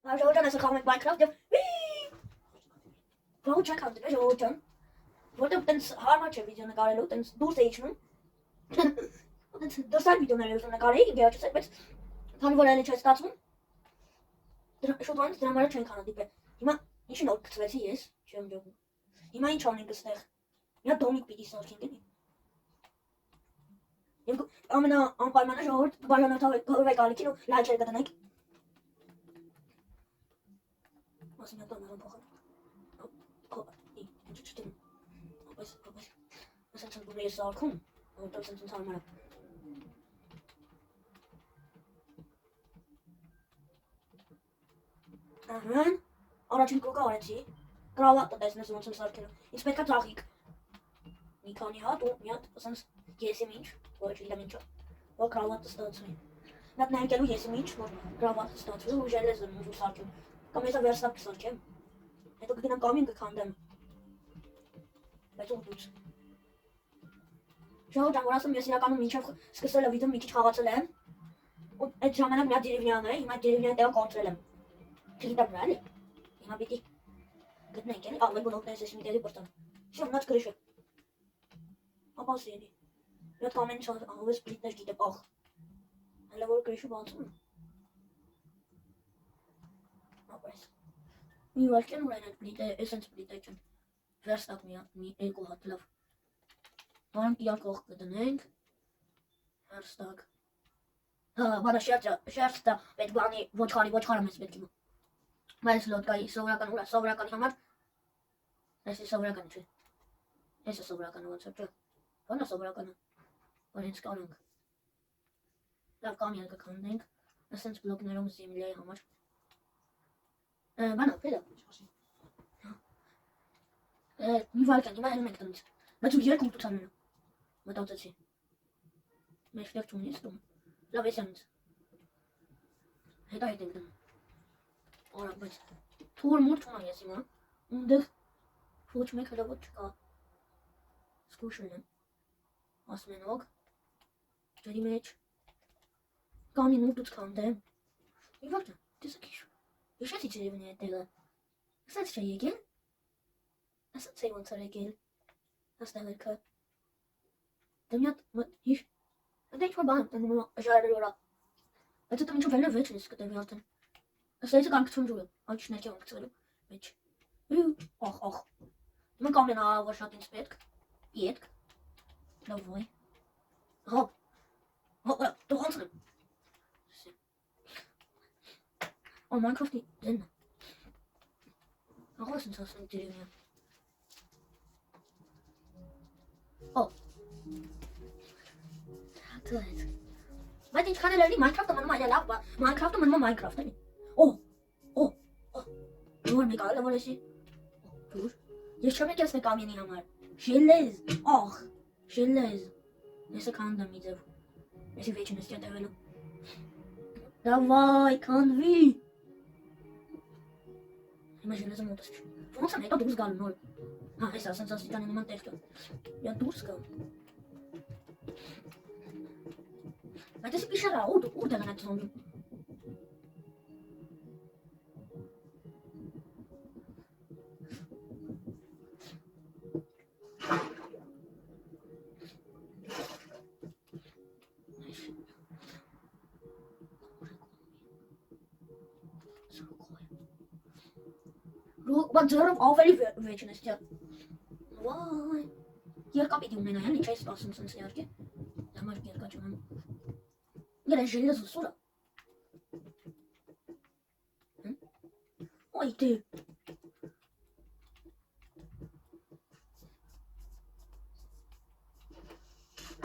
Ժողովուրդ այսօր խաղում ենք Minecraft եւ Վաղուց չենք հանդիպել ժողովուրդ ջան, որտեղ տենց հարմար չէ վիդեո նկարելու, տենց դուրս է իջնում։ Տենց դրսալ վիդեոներ ուզում նկարեի ինքերոջս հետ, բայց քանի որ այլի չէ ստացվում, շուտ անց դրա համար չենք հանդիպել։ Հիմա ինչի նոր գցվեցի ես, չեմ ջոկում։ Հիմա ինչ անենք այստեղ։ Մի հատ դոմիկ պիտի սարքենք էլի։ Եվ ամենաանպայմանը ժողովուրդ բաժանորդվեք ալիքին ու լայքեր կտնեք։ Մասնյա տոները փոխել։ Ասենց որ ես սարքում, որտեղ ասենց հարմար է։ Ահա, առաջին կոկը արեցի, կրավատը տեսնես ոնց եմ սարքելու։ Ինձ պետք է ծաղիկ։ Մի քանի հատ ու մի հատ ասենց եսիմ ինչ, ոչ իլեմ ինչը, որ կրավատը ստացվի։ Մի հատ նայելու եսիմ ինչ, որ կրավատը ստացվի ու ժելեզ եմ ուզում սարքել։ Կամ ես վերստակ կսարքեմ։ Հետո կգնամ կամին կքանդեմ։ Բայց ուղղուց։ Ժողովուրդ ջան, որ ասեմ ես իրականում մինչև սկսել եմ վիդեոն մի քիչ խաղացել եմ։ Ու այդ ժամանակ մի հատ դերևնյան է, հիմա դերևնյան տեղը կորցրել եմ։ Չգիտեմ რა էլի։ Հիմա պիտի գտնենք էլի, աղ բլոկներս ես մի տեղի բրտան։ Շո մնաց գրիշը։ Ապա սերի։ Մի հատ կամենից ահովես պլիտներ գիտեմ, աղ։ Հələ որ գրիշը բացում եմ։ Ապայս։ Մի վարկեն որ այն այդ պլիտը, էսենց պլիտը չեն։ Վերստակ մի երկու հատ լավ։ Դրանք իրար կողք կդնենք, վերստակ, բանա շերտը պետք բանի ոչխարը մեզ պետք իմա, բայց լոտկայի սովորական ուրա, սովորականի համար, ես է սովորականը չէ, ես է սովորականը ոնց է չէ, բանա սովորականը, որ հենց կանենք, լավ կամյալ կքանդենք, ասենց բլոկներում զիմլիայի համար, բանա, պետա, մի վարկան, հիմա հելում ենք տնից, բայց ու երկում տուցանունը, մտածեցի, մեջտեղ չունի ստում, լավ ես անց, հետա հետ ենք դնում, արա, բայց թուր մուր չունա ես հիմա, ունդեղ ոչ մեկ հրավոտ չկա, սկուշել եմ, ասում են ոգ, ջերի մեջ, կամին ուտուց կանդեմ, մի վարկան, տեսակ իշ, իշեցի ջերևնի այդ տեղը, ասած չէ եկել, ասած է ոնց էր եկել, աստեղ երկը, դե մի հատ հիշ, դա ինչ-որ բան տնում ժայռերի վրա, բայց հետո մինչև ելնը վեճն ես կտևի արդեն, ասայցը կան կցում ջուրը, այչ ներքի եմ կցվելու, վեճ, ախ, դիմը կամեն որ շատ ինձ պետք, լավ ոյ, դու ոնցն եմ, Minecraft-ի դենն է, աղա ասենց ասենք դերևնյան, բայց ինչքան էլ էլի Minecraft-ը մնում այլ լավ, Minecraft-ը մնում է Minecraft էլի, որ մեկ այլ որ էսի, ես չեմ եկել սնե կամյենի համար, ժելեզ, աղ, ժելեզ, եսը կանդեմ մի ձև, եսի վեջին ես կետևելու, դավայ, կանդվի, հիմա ժելեզը մոտս չի, ոնց եմ հետո դուրս գալու նոր, ես ասենց աստիճանի նման տեղ կա, յա դուրս գա, բայց եսի պիշարա, ուր դեղն այդ զոմբի, Բայց ձեռով ավելի վեջն ես ճատ, վայ, երկա պիտի ունենա, հեն ինչ է սպասում սենց իարկե, դամար երկա չունեմ, գեր այս ժելեզը սուրա, ոյ դե,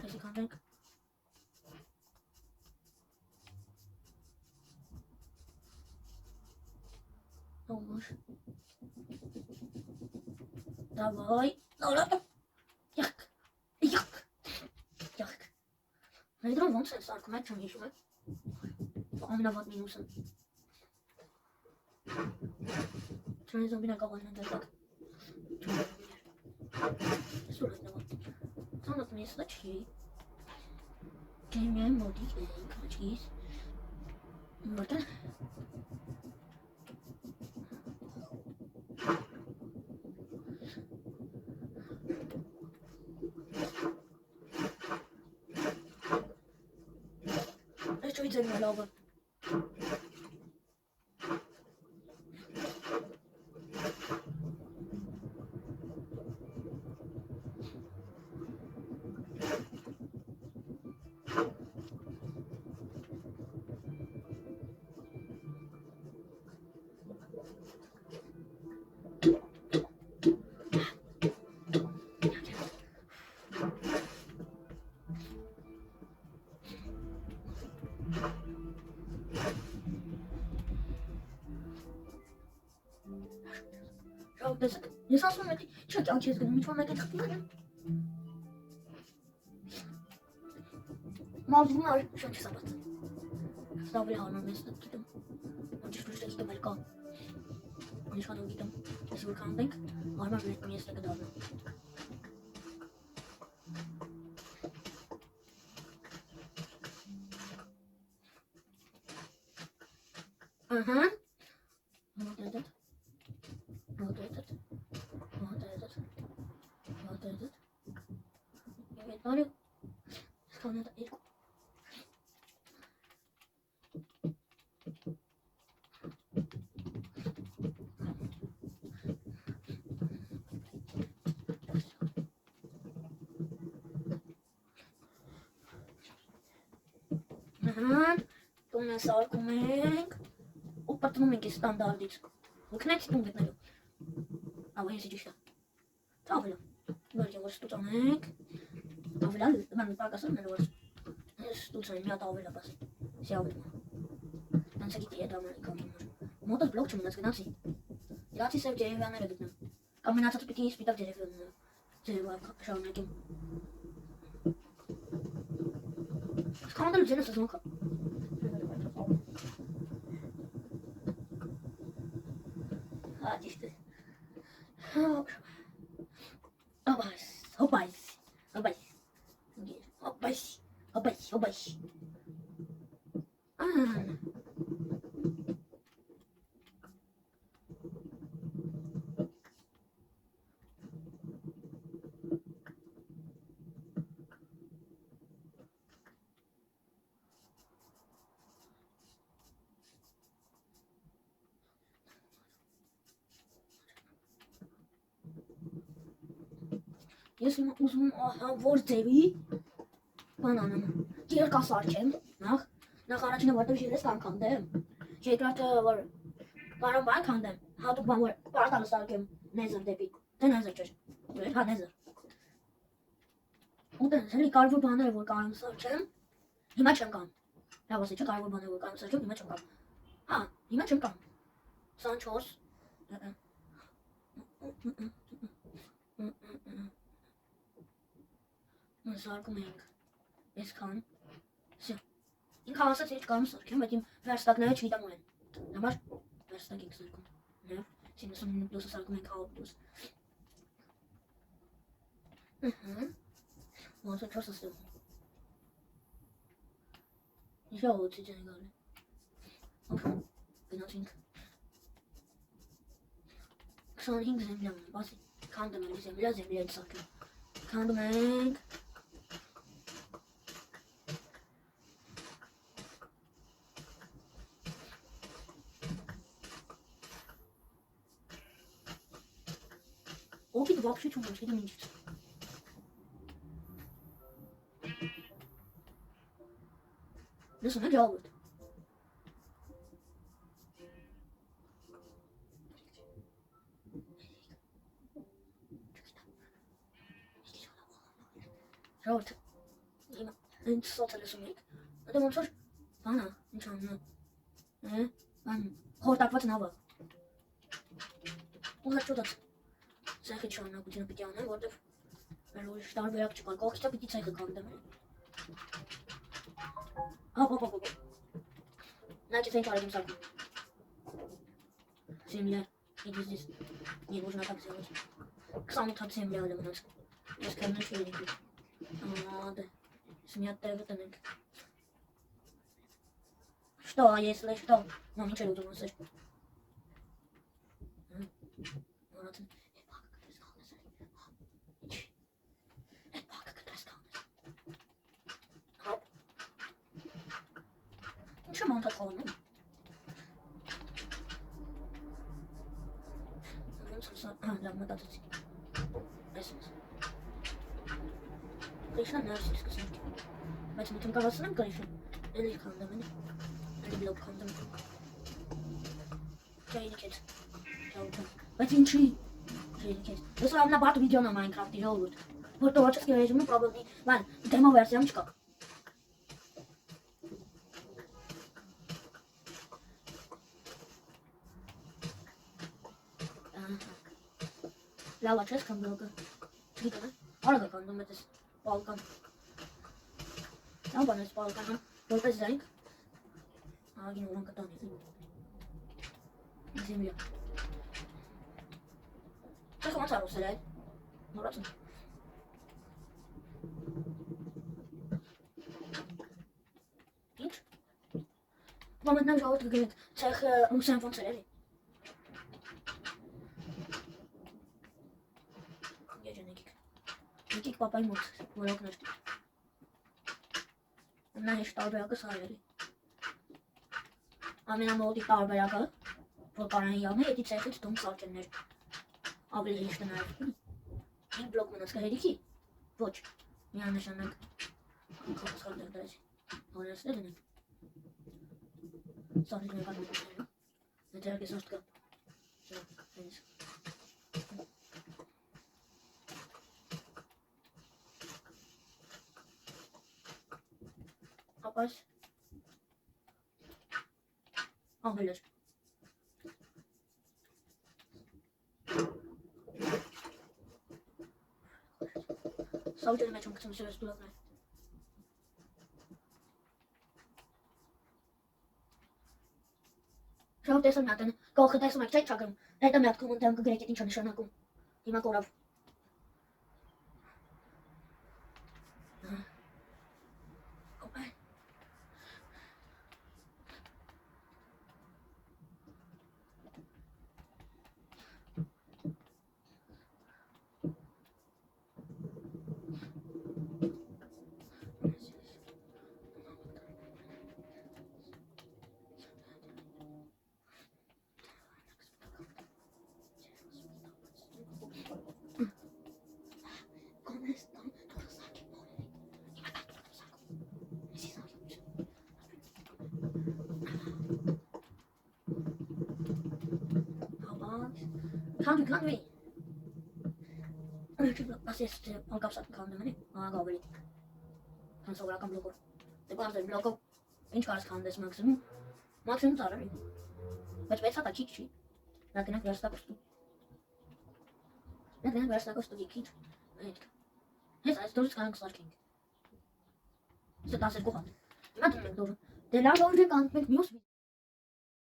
եսի կանդենք, նոր, Davay, yak, Neydi ոնց է սարքում այդ չեմ հիշում է, ամենավատ մինուսը, չոնի զոմբին ակաղանն են դերտակ, ես ուր հետնավատ, ծանոտ մեզ դա չի, միայն մոտիկ ենք, աչկիս, որտեղ, Ինձ են լավը։ Ես ասում եմ, չէ՞ կյանքի ես գնում, ինչ-որ մեկը թխտում եմ։ Մազում արի շոչ սաբաց։ Սավի հանում ես գիտեմ։ Ոչ ճիշտ ես դեմ կա։ Ինչ կան գիտեմ։ Ես որ կանենք, արմար մեկ ես կդառնա։ Ահա։ Вот этот. Я говорю, что надо ирку. Ага, то у нас аргумент. Опытный меги стандартиц. Выкнать тум видно. А вы если что? Тавлю. Говорите, вот что там мег. Тавлю, man pakasam ne var. Stutsam ja тавlю pas. Sjavlю. Dan zeg ik die dan maar kan maar. Motor blokje met gnatie. Gnatie se je van er gedno. Combinatie tot petit speed up je van. Je wa show me kim. Skandal je ne zonka. Ah, işte. Hoppas. Ah. Ես ուզում որ ձևի բան անեմ, երկա սարքեմ, նախ առաջինը որտեղ ես կամ քանդեմ, երկրորդը որ բարոն բան քանդեմ, հատուկ բան որ պարտանը սարքեմ նեզր դեպի, թե նեզր չէր, հա նեզր, ուտեն հելի կարևոր բաները որ կարում սարքեմ, հիմա չեմ կամ, լավ ասի չէ կարևոր բաները որ կարում սարքեմ, հիմա չեմ կամ, հա, հիմա չեմ կամ, 24, Սարկում ենք, ես կան, ինք հավասած էիչ կարում սարքեմ, բայց իմ վերստակները չգիտամ ուր են, համար վերստակ ենք սարքում, նև, 99 պլուսը սարքում ենք 100 պլուս, ոնց է 4-ը ստեղում, ինչ է ողոցի ճեն գալի, գնացինք, 25 զեմլյա ունեմ, բասի, կանդում ենք զեմլյա ենք սարքում, կանդում ենք, Опит вообще чумаешь, это меньше. Да сама делают. Жовт. Він сота не сумік. А ти мовчиш? Пана, нічого не. Пан. Хор так вот нова. Уга чудо. Ցեխի չանապությունը պիտի անեմ, որտեվ մեր ուրիշ տարբերակ չկա, կողքիցը պիտի ցեխը կանգնեմ։ Հոպ։ Значит, я не сам. 7 лет. Иди здесь. Не нужно так сделать. Сам так 7 лет у нас. Я скажу, что я не пью. Надо. Снять это не. Что, если что? Ну, ничего не думаю, слышь. Ինչու մանթա խորն է։ Լավ մտածեցի։ Այսպես։ Կրիշնա ներսից սկսենք։ Բայց մի թանկարացնեմ կրիշը։ Էլի քանդեմ էլի։ Էլի բլոկ քանդեմ։ Ջայնիքետ։ Ջաուտան։ Բայց ինչի։ Ջայնիքետ։ Ես ամենաբարդ վիդեոն է Minecraft-ի ժողովուրդ։ Որ տորջի ռեժիմը probably, բան, դեմո վերսիան չկա։ Լավ աչես կամ բլոկը։ Չգիտեմ, արագ կանդում է դες պալկան։ Լավ բան ես պալկան, հա, որպես զենք։ Ագին ուրան կտանի։ Զիմլիա։ Չես ոնց արուսել այդ։ Նորացում։ Ինչ։ Մամետնավ ժողովուրդ կգրեք, ցեխ ռուսյան ոնց էր էլի։ Եկիք պապայի մոտ, որոքներ։ Նա հեշտ տարբերակը սա էլի։ Ամենամոտի տարբերակը, որ կարան յավն է, եդի ցեխից դում սարքեններ։ Ավելի հեշտ է նաև։ 5 բլոկ մնաց կհերիքի։ Ոչ, միանշանակ խոքսխալ դերդարեցի։ Հորեսներ են։ Սարքից մեկան մոտիները։ Նետերակ ես ոստ կա։ Հենց։ Ապաս աղելեր սաուջերի մեջ ունկցում շերես բլոկներ շավ տեսում միատ են կողքը տեսում եք չէ չակրում հետը միատ կոմենտայում կգրեք ետ ինչ նշանակում հիմա կորավ Can't we? Assist անկապսատ քանդում են, ահա ավելի։ Հենց սովորական բլոկով։ Դե բարձր բլոկով ինչ կարես քանդես մաքսիմում ծարավի։ Բայց 6 հատ քիչ չի։ Նա գնանք վերստակոստու։ Նա գնանք վերստակոստու քիչ։ Այդ։ Հենց այս դուրս կանք սարքենք։ Սա 12 հատ։ Հիմա դու մենք դուրս։ Դե լավ որ կանք մենք մյուս